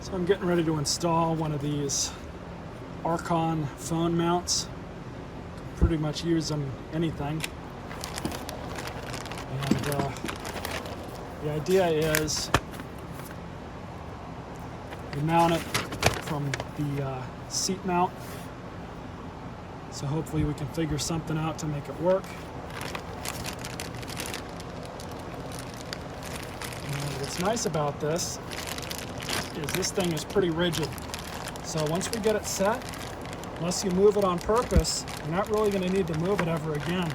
So I'm getting ready to install one of these ARKON phone mounts. Pretty much use them anything. And the idea is you mount it from the seat mount. So hopefully we can figure something out to make it work. And what's nice about this is this thing is pretty rigid. So once we get it set, unless you move it on purpose, you're not really going to need to move it ever again.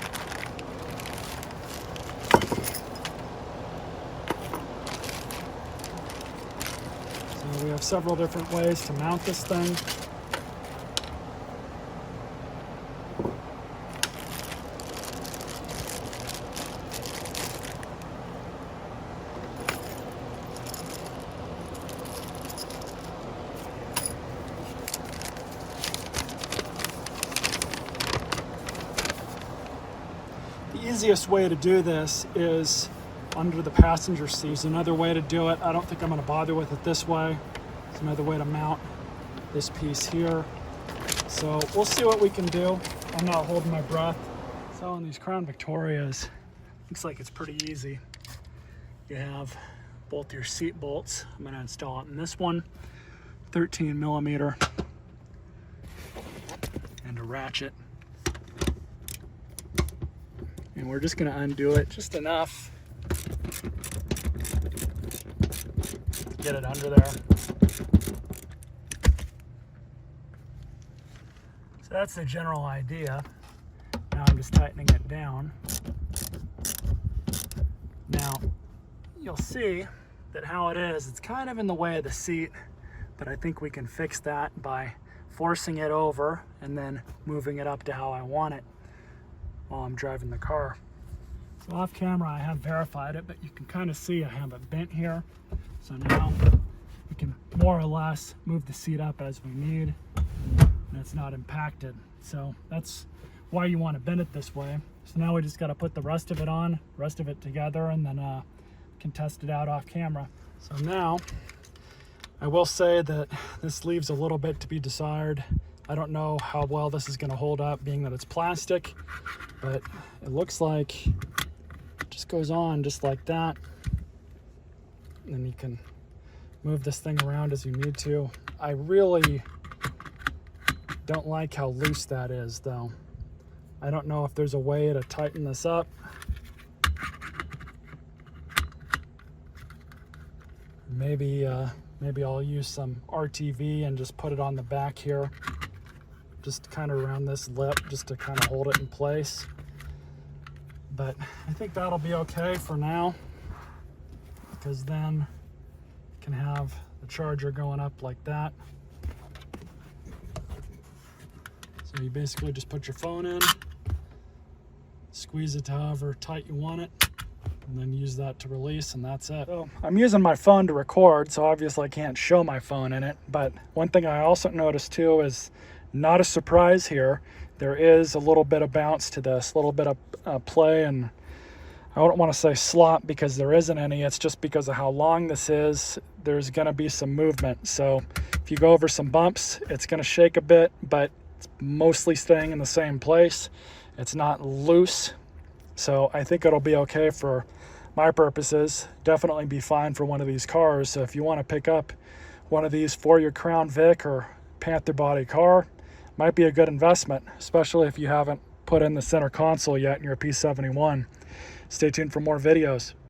So we have several different ways to mount this thing. The easiest way to do this is under the passenger seat. There's another way to do it. I don't think I'm going to bother with it this way. There's another way to mount this piece here. So we'll see what we can do. I'm not holding my breath. So on these Crown Victorias, looks like it's pretty easy. You have both your seat bolts. I'm going to install it in this one, 13 millimeter, and a ratchet. And we're just going to undo it just enough to get it under there. So that's the general idea. Now I'm just tightening it down. Now you'll see that how it is, it's kind of in the way of the seat, but I think we can fix that by forcing it over and then moving it up to how I want it while I'm driving the car. So off camera I have verified it, but you can kind of see I have it bent here. So now we can more or less move the seat up as we need, and it's not impacted. So that's why you want to bend it this way. So now we just got to put the rest of it on, rest of it together, and then can test it out off camera. So now I will say that this leaves a little bit to be desired. I don't know how well this is going to hold up, being that it's plastic, but it looks like it just goes on just like that. And then you can move this thing around as you need to. I really don't like how loose that is, though. I don't know if there's a way to tighten this up. Maybe I'll use some RTV and just put it on the back here, just kind of around this lip, just to kind of hold it in place. But I think that'll be okay for now, because then you can have the charger going up like that. So you basically just put your phone in, squeeze it to however tight you want it, and then use that to release, and that's it. So I'm using my phone to record, so obviously I can't show my phone in it. But one thing I also noticed too is, not a surprise here, there is a little bit of bounce to this, a little bit of play, and I don't want to say slop because there isn't any. It's just because of how long this is, there's going to be some movement. So if you go over some bumps, it's going to shake a bit, but it's mostly staying in the same place. It's not loose. So I think it'll be okay for my purposes. Definitely be fine for one of these cars. So if you want to pick up one of these for your Crown Vic or Panther body car, might be a good investment, especially if you haven't put in the center console yet in your P71. Stay tuned for more videos.